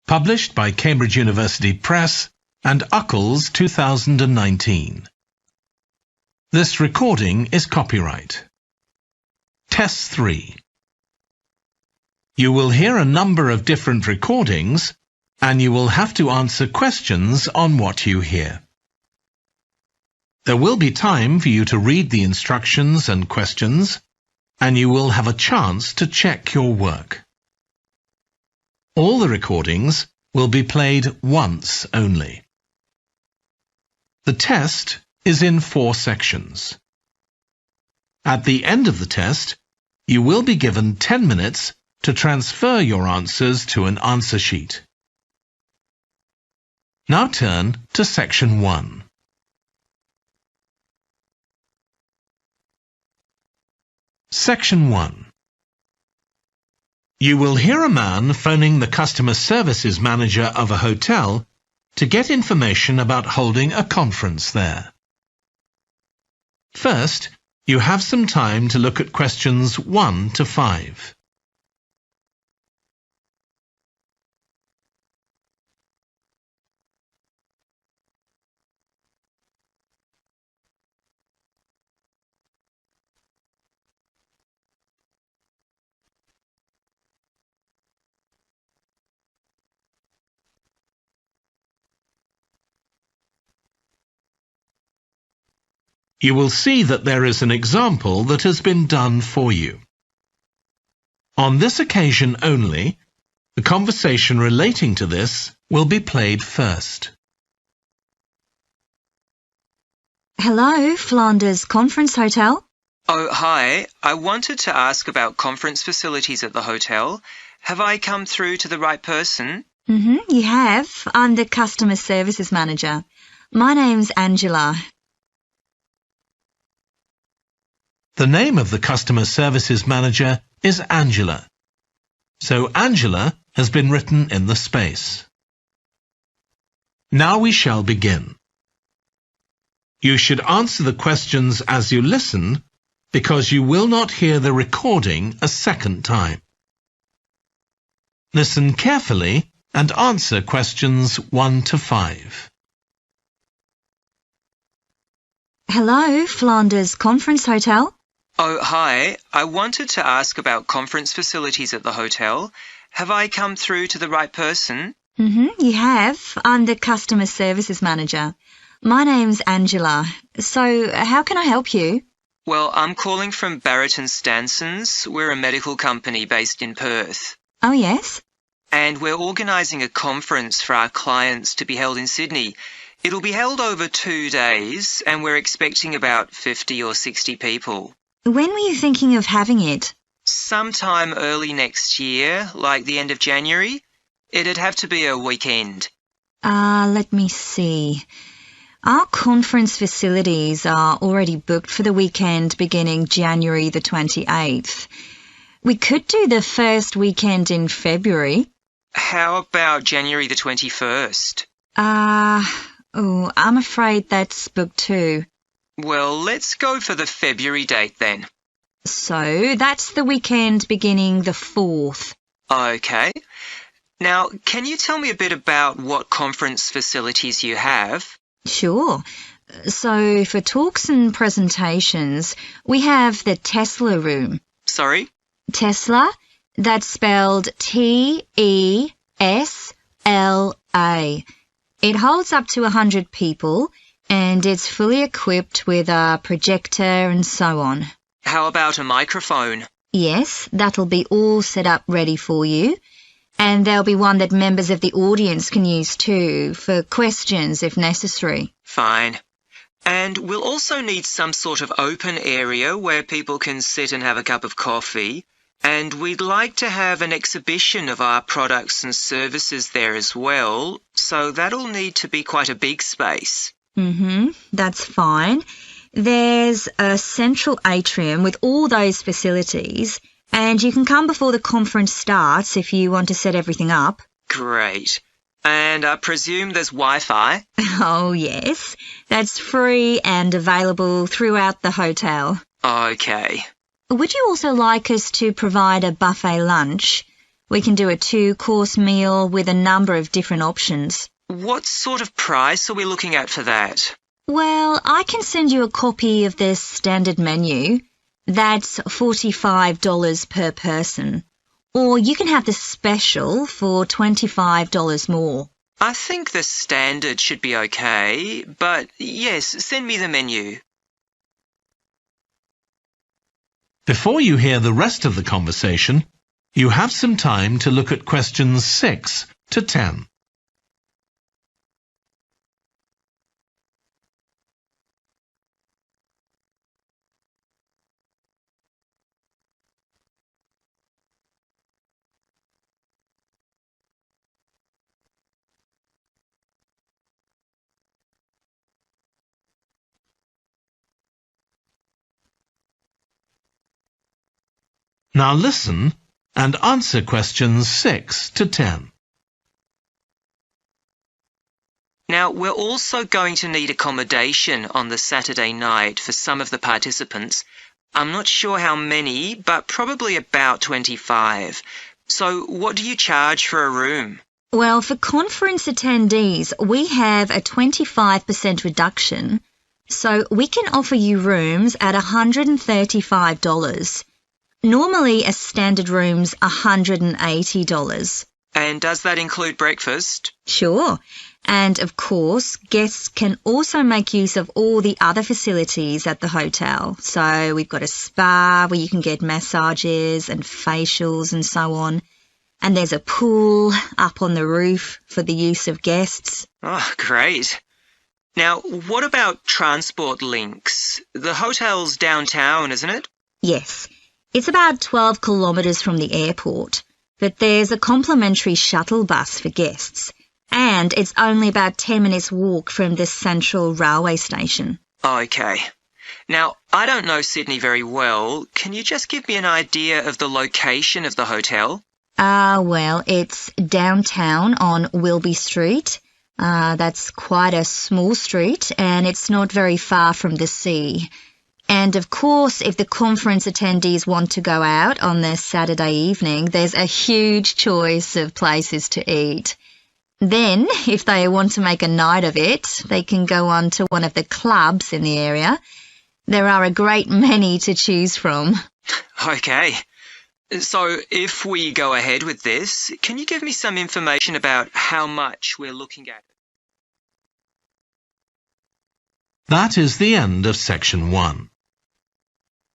Published by Cambridge University Press and Uttarsanda 2019. This recording is copyright. Test 3. You will hear a number of different recordings and you will have to answer questions on what you hear. There will be time for you to read the instructions and questions, and you will have a chance to check your work. All the recordings will be played once only. The test is in 4 sections. At the end of the test, you will be given 10 minutes to transfer your answers to an answer sheet. Now turn to Section 1. Section 1. You will hear a man phoning the customer services manager of a hotel to get information about holding a conference there. First, you have some time to look at questions 1 to 5. You will see that there is an example that has been done for you. On this occasion only, the conversation relating to this will be played first. Hello, Flanders Conference Hotel. Oh, hi. I wanted to ask about conference facilities at the hotel. Have I come through to the right person? You have. I'm the customer services manager. My name's Angela. The name of the customer services manager is Angela. So Angela has been written in the space. Now we shall begin. You should answer the questions as you listen because you will not hear the recording a second time. Listen carefully and answer questions 1 to 5. Hello, Flanders Conference Hotel. Oh, hi. I wanted to ask about conference facilities at the hotel. Have I come through to the right person? You have. I'm the customer services manager. My name's Angela. So, how can I help you? Well, I'm calling from Barrett & Stanson's. We're a medical company based in Perth. Oh, yes? And we're organising a conference for our clients to be held in Sydney. It'll be held over 2 days, and we're expecting about 50 or 60 people. When were you thinking of having it? Sometime early next year, like the end of January. It'd have to be a weekend. Let me see. Our conference facilities are already booked for the weekend beginning January the 28th. We could do the first weekend in February. How about January the 21st? I'm afraid that's booked too. Well, let's go for the February date then. So, that's the weekend beginning the 4th. Okay. Now, can you tell me a bit about what conference facilities you have? Sure. So, for talks and presentations, we have the Tesla room. Sorry? Tesla, that's spelled T-E-S-L-A. It holds up to 100 people, and it's fully equipped with a projector and so on. How about a microphone? Yes, that'll be all set up ready for you. And there'll be one that members of the audience can use too, for questions if necessary. Fine. And we'll also need some sort of open area where people can sit and have a cup of coffee. And we'd like to have an exhibition of our products and services there as well, so that'll need to be quite a big space. That's fine. There's a central atrium with all those facilities, and you can come before the conference starts if you want to set everything up. Great. And I presume there's Wi-Fi? Oh, yes. That's free and available throughout the hotel. Okay. Would you also like us to provide a buffet lunch? We can do a 2-course meal with a number of different options. What sort of price are we looking at for that? Well, I can send you a copy of the standard menu. That's $45 per person. Or you can have the special for $25 more. I think the standard should be okay, but yes, send me the menu. Before you hear the rest of the conversation, you have some time to look at questions 6 to 10. Now listen and answer questions 6 to 10. Now, we're also going to need accommodation on the Saturday night for some of the participants. I'm not sure how many, but probably about 25. So what do you charge for a room? Well, for conference attendees, we have a 25% reduction, so we can offer you rooms at $135. Normally, a standard room's $180. And does that include breakfast? Sure. And of course, guests can also make use of all the other facilities at the hotel. So we've got a spa where you can get massages and facials and so on. And there's a pool up on the roof for the use of guests. Oh, great. Now, what about transport links? The hotel's downtown, isn't it? Yes. It's about 12 kilometres from the airport, but there's a complimentary shuttle bus for guests, and it's only about 10 minutes walk from the central railway station. Okay. Now, I don't know Sydney very well. Can you just give me an idea of the location of the hotel? Well, it's downtown on Wilby Street. That's quite a small street, and it's not very far from the sea. And of course, if the conference attendees want to go out on their Saturday evening, there's a huge choice of places to eat. Then, if they want to make a night of it, they can go on to one of the clubs in the area. There are a great many to choose from. Okay. So, if we go ahead with this, can you give me some information about how much we're looking at? That is the end of section 1.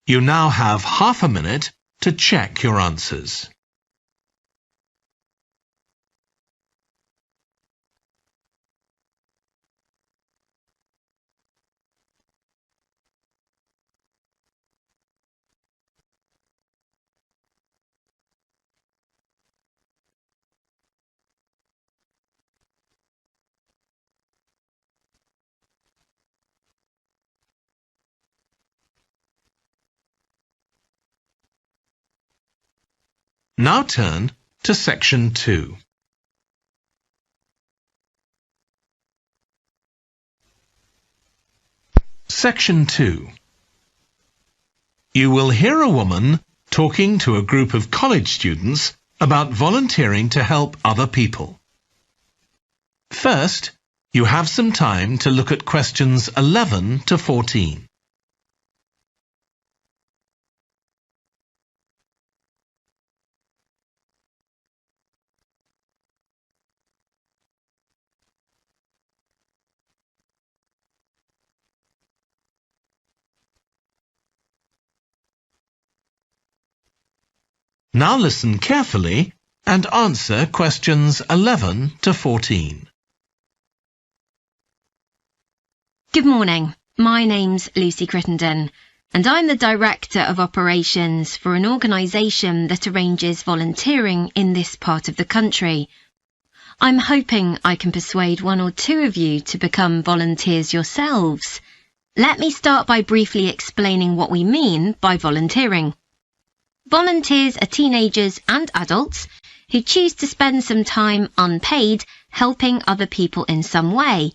You now have half a minute to check your answers. Now turn to section 2. Section 2. You will hear a woman talking to a group of college students about volunteering to help other people. First, you have some time to look at questions 11 to 14. Now listen carefully and answer questions 11 to 14. Good morning. My name's Lucy Crittenden, and I'm the Director of Operations for an organisation that arranges volunteering in this part of the country. I'm hoping I can persuade one or two of you to become volunteers yourselves. Let me start by briefly explaining what we mean by volunteering. Volunteers are teenagers and adults who choose to spend some time unpaid helping other people in some way.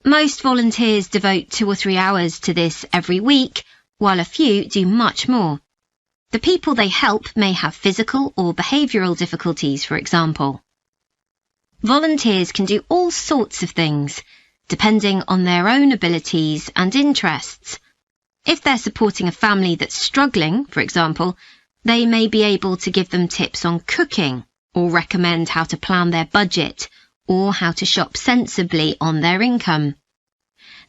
Most volunteers devote 2 or 3 hours to this every week, while a few do much more. The people they help may have physical or behavioural difficulties, for example. Volunteers can do all sorts of things, depending on their own abilities and interests. If they're supporting a family that's struggling, for example, they may be able to give them tips on cooking, or recommend how to plan their budget, or how to shop sensibly on their income.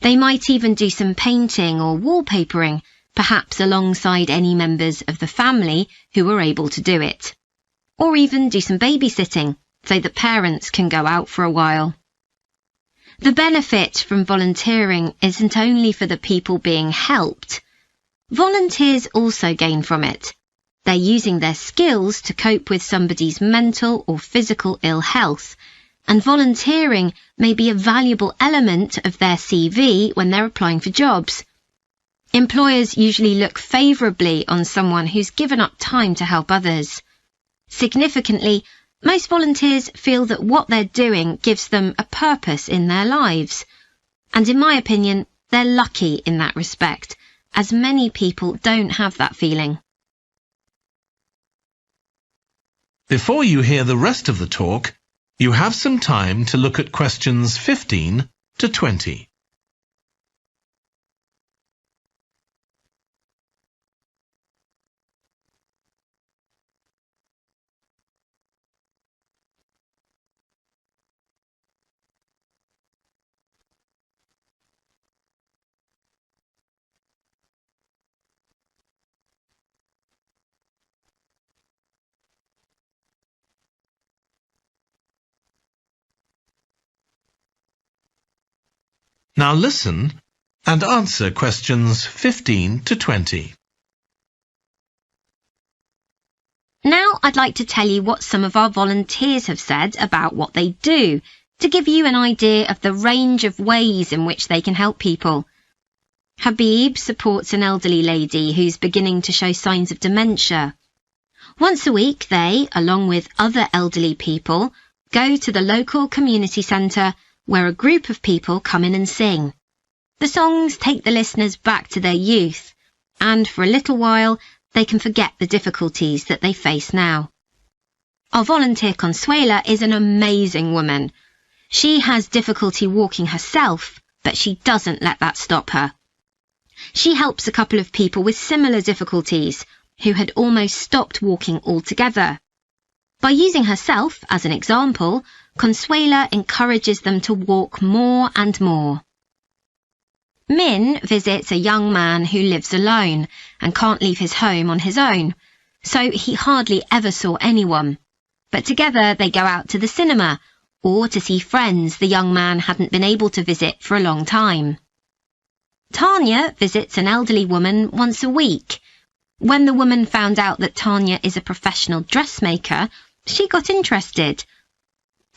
They might even do some painting or wallpapering, perhaps alongside any members of the family who are able to do it. Or even do some babysitting, so that parents can go out for a while. The benefit from volunteering isn't only for the people being helped. Volunteers also gain from it. They're using their skills to cope with somebody's mental or physical ill health, and volunteering may be a valuable element of their CV when they're applying for jobs. Employers usually look favourably on someone who's given up time to help others. Significantly, most volunteers feel that what they're doing gives them a purpose in their lives. And in my opinion, they're lucky in that respect, as many people don't have that feeling. Before you hear the rest of the talk, you have some time to look at questions 15 to 20. Now listen and answer questions 15 to 20. Now I'd like to tell you what some of our volunteers have said about what they do, to give you an idea of the range of ways in which they can help people. Habib supports an elderly lady who's beginning to show signs of dementia. Once a week they, along with other elderly people, go to the local community centre where a group of people come in and sing. The songs take the listeners back to their youth, and for a little while they can forget the difficulties that they face now. Our volunteer Consuela is an amazing woman. She has difficulty walking herself, but she doesn't let that stop her. She helps a couple of people with similar difficulties who had almost stopped walking altogether. By using herself as an example, Consuela encourages them to walk more and more. Min visits a young man who lives alone and can't leave his home on his own, so he hardly ever saw anyone. But together they go out to the cinema or to see friends the young man hadn't been able to visit for a long time. Tanya visits an elderly woman once a week. When the woman found out that Tanya is a professional dressmaker, she got interested.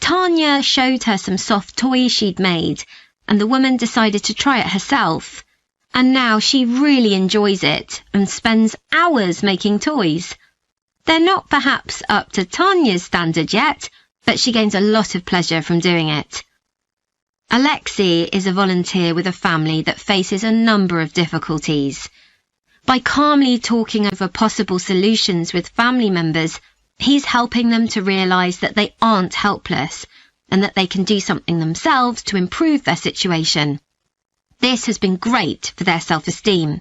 Tanya showed her some soft toys she'd made, and the woman decided to try it herself. And now she really enjoys it and spends hours making toys. They're not perhaps up to Tanya's standard yet, but she gains a lot of pleasure from doing it. Alexi is a volunteer with a family that faces a number of difficulties. By calmly talking over possible solutions with family members, he's helping them to realise that they aren't helpless and that they can do something themselves to improve their situation. This has been great for their self-esteem.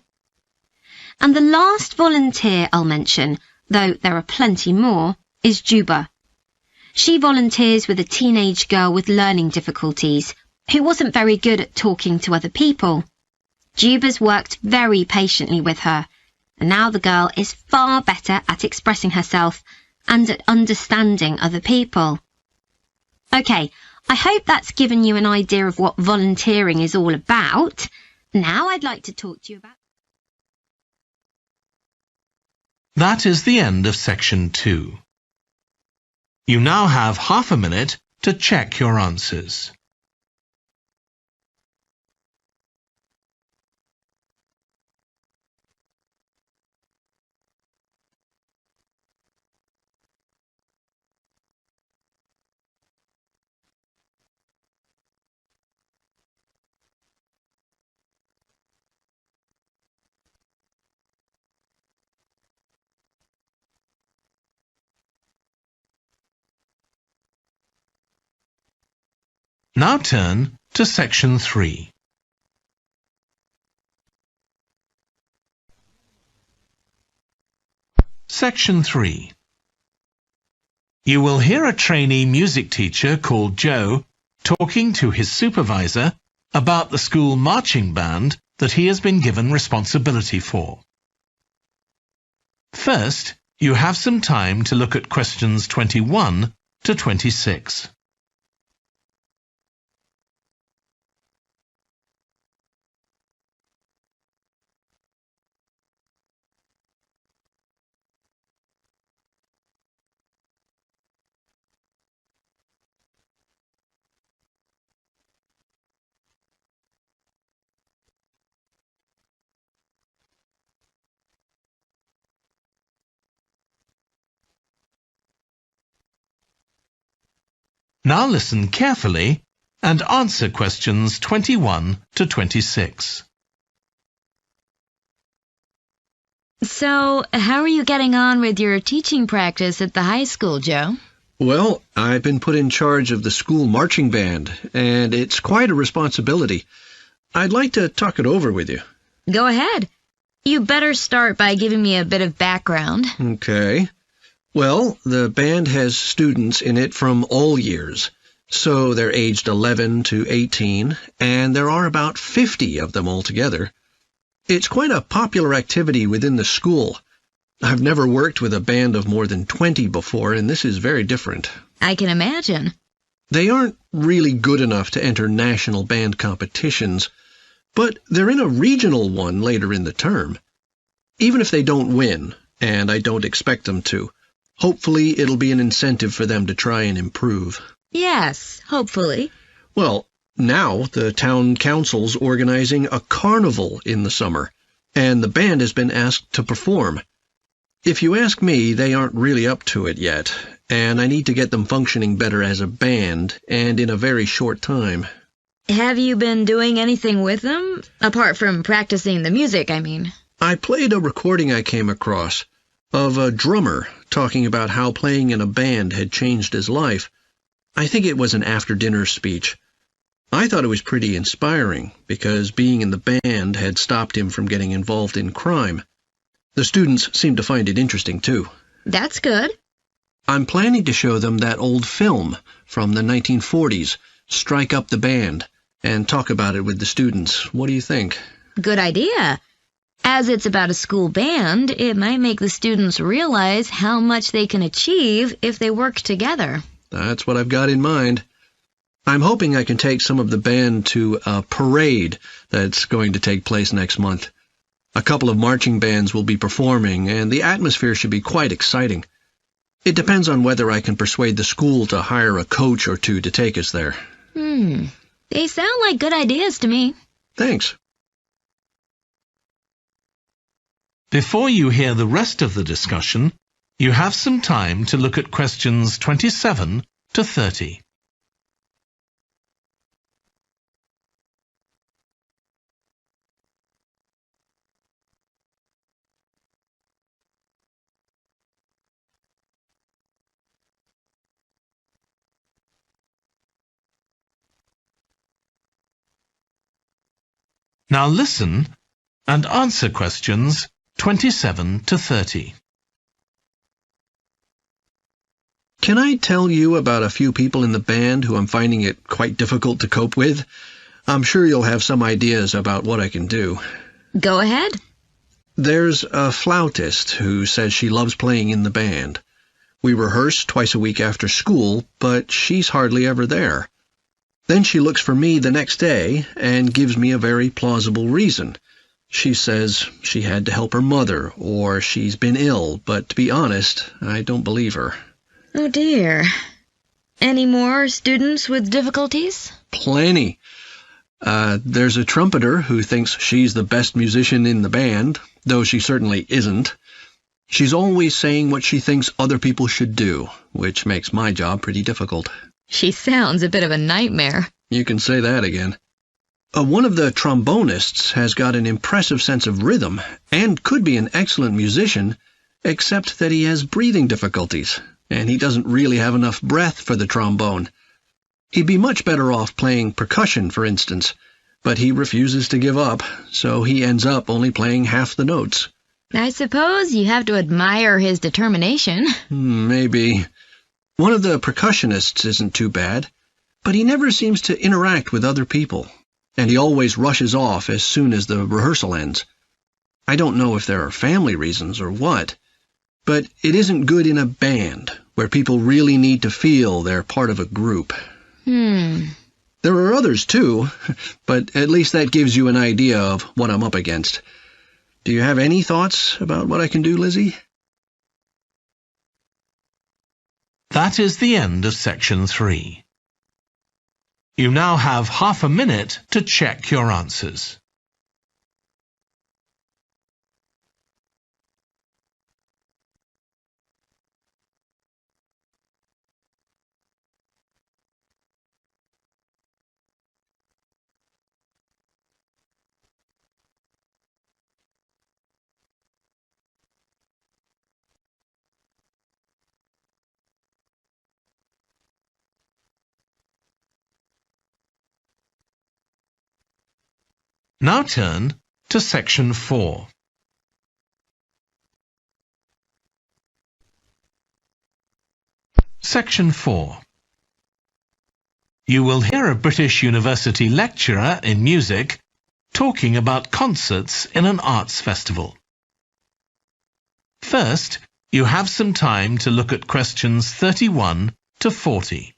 And the last volunteer I'll mention, though there are plenty more, is Juba. She volunteers with a teenage girl with learning difficulties who wasn't very good at talking to other people. Juba's worked very patiently with her, and now the girl is far better at expressing herself and at understanding other people. OK, I hope that's given you an idea of what volunteering is all about. Now I'd like to talk to you about... That is the end of section 2. You now have half a minute to check your answers. Now turn to Section 3. Section 3. You will hear a trainee music teacher called Joe talking to his supervisor about the school marching band that he has been given responsibility for. First, you have some time to look at questions 21 to 26. Now listen carefully and answer questions 21 to 26. So, how are you getting on with your teaching practice at the high school, Joe? Well, I've been put in charge of the school marching band, and it's quite a responsibility. I'd like to talk it over with you. Go ahead. You better start by giving me a bit of background. Okay. Well, the band has students in it from all years, so they're aged 11 to 18, and there are about 50 of them altogether. It's quite a popular activity within the school. I've never worked with a band of more than 20 before, and this is very different. I can imagine. They aren't really good enough to enter national band competitions, but they're in a regional one later in the term. Even if they don't win, and I don't expect them to, hopefully it'll be an incentive for them to try and improve. Yes, hopefully. Well, now the town council's organizing a carnival in the summer, and the band has been asked to perform. If you ask me, they aren't really up to it yet, and I need to get them functioning better as a band, and in a very short time. Have you been doing anything with them? Apart from practicing the music, I mean. I played a recording I came across of a drummer talking about how playing in a band had changed his life. I think it was an after-dinner speech. I thought it was pretty inspiring, because being in the band had stopped him from getting involved in crime. The students seemed to find it interesting, too. That's good. I'm planning to show them that old film from the 1940s, Strike Up the Band, and talk about it with the students. What do you think? Good idea. As it's about a school band, it might make the students realize how much they can achieve if they work together. That's what I've got in mind. I'm hoping I can take some of the band to a parade that's going to take place next month. A couple of marching bands will be performing, and the atmosphere should be quite exciting. It depends on whether I can persuade the school to hire a coach or two to take us there. They sound like good ideas to me. Thanks. Before you hear the rest of the discussion, you have some time to look at questions 27 to 30. Now listen and answer questions 27 to 30. Can I tell you about a few people in the band who I'm finding it quite difficult to cope with? I'm sure you'll have some ideas about what I can do. Go ahead. There's a flautist who says she loves playing in the band. We rehearse twice a week after school, but she's hardly ever there. Then she looks for me the next day and gives me a very plausible reason. She says she had to help her mother, or she's been ill, but to be honest, I don't believe her. Oh dear. Any more students with difficulties? Plenty. There's a trumpeter who thinks she's the best musician in the band, though she certainly isn't. She's always saying what she thinks other people should do, which makes my job pretty difficult. She sounds a bit of a nightmare. You can say that again. One of the trombonists has got an impressive sense of rhythm and could be an excellent musician, except that he has breathing difficulties, and he doesn't really have enough breath for the trombone. He'd be much better off playing percussion, for instance, but he refuses to give up, so he ends up only playing half the notes. I suppose you have to admire his determination. Maybe. One of the percussionists isn't too bad, but he never seems to interact with other people, and he always rushes off as soon as the rehearsal ends. I don't know if there are family reasons or what, but it isn't good in a band, where people really need to feel they're part of a group. There are others too, but at least that gives you an idea of what I'm up against. Do you have any thoughts about what I can do, Lizzie? That is the end of section 3. You now have half a minute to check your answers. Now turn to section 4. Section 4. You will hear a British University lecturer in music talking about concerts in an arts festival. First, you have some time to look at questions 31 to 40.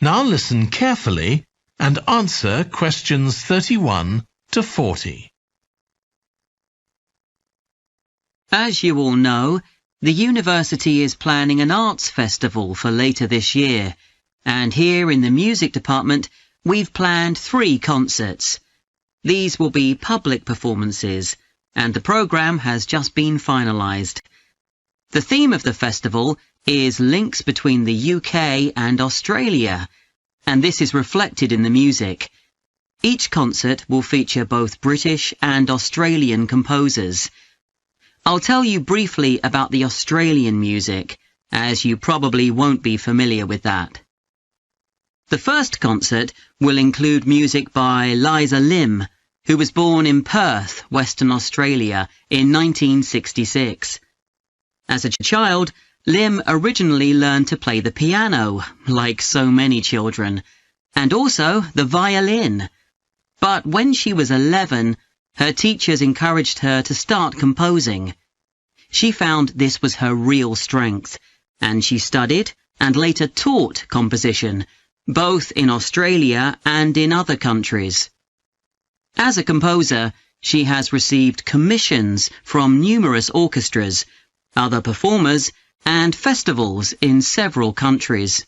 Now listen carefully and answer questions 31 to 40. As you all know, the university is planning an arts festival for later this year, and here in the music department we've planned 3 concerts. These will be public performances, and the programme has just been finalised. The theme of the festival is links between the UK and Australia, and this is reflected in the music. Each concert will feature both British and Australian composers. I'll tell you briefly about the Australian music, as you probably won't be familiar with that. The first concert will include music by Liza Lim, who was born in Perth, Western Australia, in 1966. As a child, Lim originally learned to play the piano, like so many children, and also the violin. But when she was 11, her teachers encouraged her to start composing. She found this was her real strength, and she studied and later taught composition, both in Australia and in other countries. As a composer, she has received commissions from numerous orchestras, other performers, and festivals in several countries.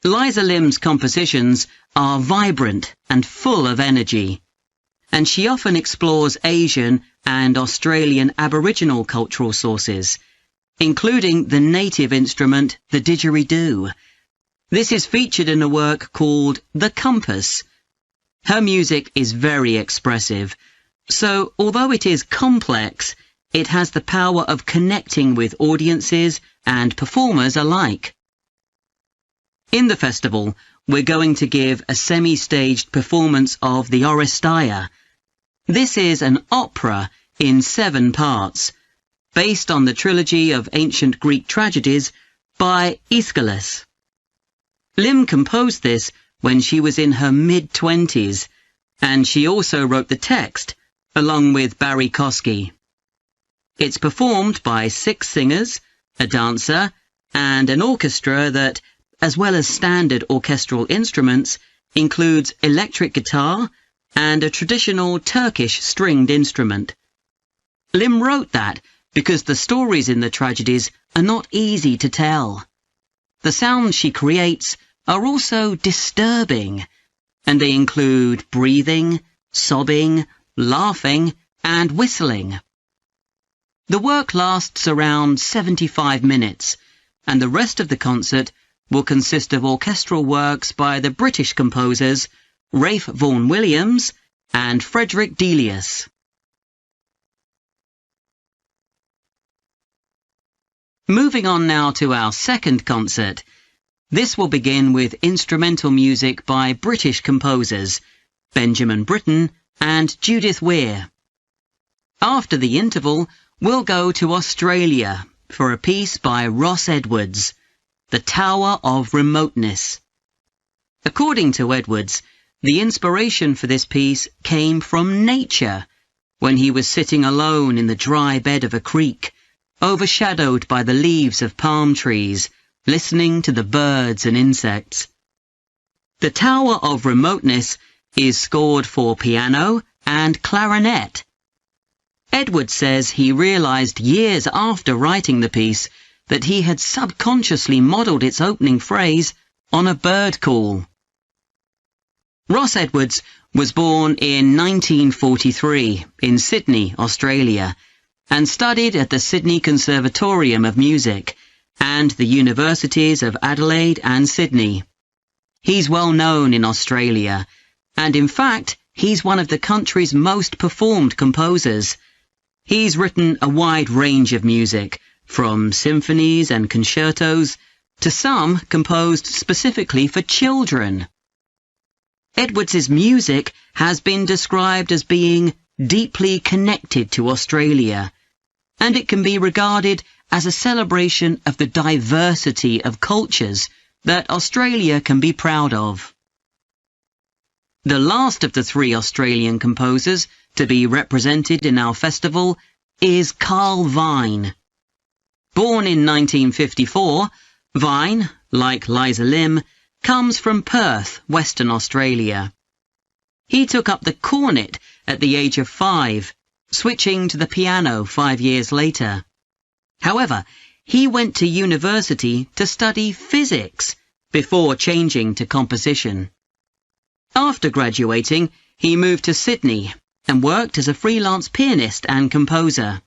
Liza Lim's compositions are vibrant and full of energy, and she often explores Asian and Australian Aboriginal cultural sources, including the native instrument, the didgeridoo. This is featured in a work called The Compass. Her music is very expressive, so although it is complex, it has the power of connecting with audiences and performers alike. In the festival, we're going to give a semi-staged performance of the Oresteia. This is an opera in 7 parts, based on the trilogy of ancient Greek tragedies by Aeschylus. Lim composed this when she was in her mid-20s, and she also wrote the text, along with Barry Kosky. It's performed by 6 singers, a dancer, and an orchestra that, as well as standard orchestral instruments, includes electric guitar and a traditional Turkish stringed instrument. Lim wrote that because the stories in the tragedies are not easy to tell. The sounds she creates are also disturbing, and they include breathing, sobbing, laughing, and whistling. The work lasts around 75 minutes, and the rest of the concert will consist of orchestral works by the British composers Ralph Vaughan Williams and Frederick Delius. Moving on now to our second concert. This will begin with instrumental music by British composers Benjamin Britten and Judith Weir. After the interval, we'll go to Australia for a piece by Ross Edwards, The Tower of Remoteness. According to Edwards, the inspiration for this piece came from nature, when he was sitting alone in the dry bed of a creek, overshadowed by the leaves of palm trees, listening to the birds and insects. The Tower of Remoteness is scored for piano and clarinet. Edwards says he realized years after writing the piece that he had subconsciously modelled its opening phrase on a bird call. Ross Edwards was born in 1943 in Sydney, Australia, and studied at the Sydney Conservatorium of Music and the universities of Adelaide and Sydney. He's well known in Australia, and in fact, he's one of the country's most performed composers. He's written a wide range of music, from symphonies and concertos to some composed specifically for children. Edwards's music has been described as being deeply connected to Australia, and it can be regarded as a celebration of the diversity of cultures that Australia can be proud of. The last of the three Australian composers to be represented in our festival is Carl Vine. Born in 1954, Vine, like Liza Lim, comes from Perth, Western Australia. He took up the cornet at the age of 5, switching to the piano 5 years later. However, he went to university to study physics before changing to composition. After graduating, he moved to Sydney and worked as a freelance pianist and composer.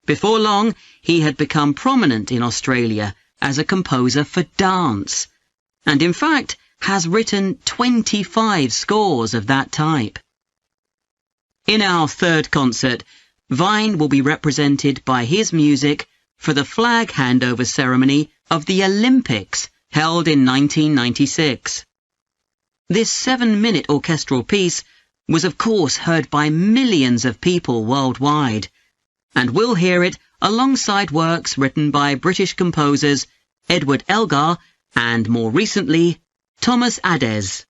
Before long, he had become prominent in Australia as a composer for dance, and in fact has written 25 scores of that type. In our third concert, Vine will be represented by his music for the flag handover ceremony of the Olympics held in 1996. This 7-minute orchestral piece was of course heard by millions of people worldwide, and we'll hear it alongside works written by British composers Edward Elgar and, more recently, Thomas Adès.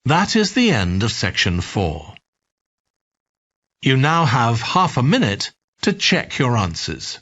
That is the end of section 4. You now have half a minute to check your answers.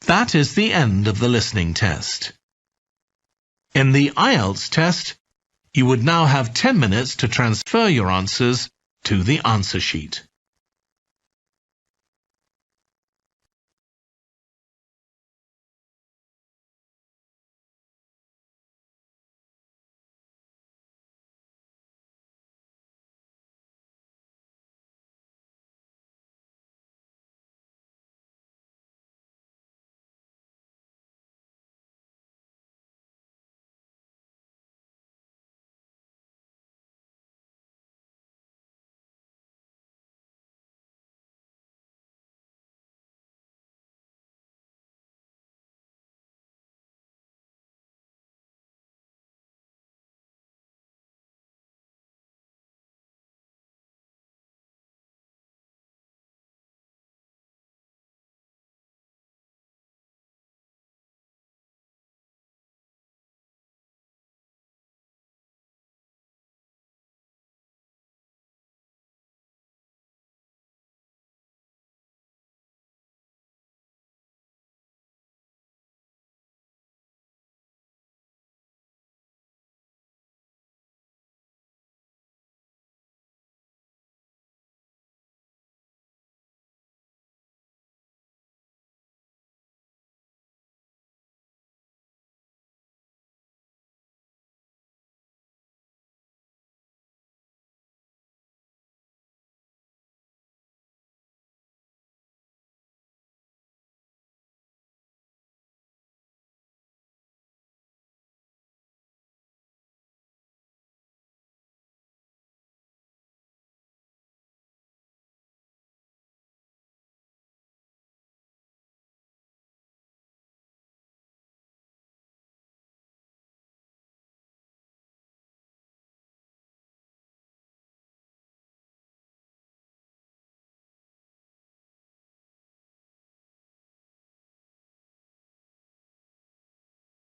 That is the end of the listening test. In the Ielts test, you would now have 10 minutes to transfer your answers to the answer sheet.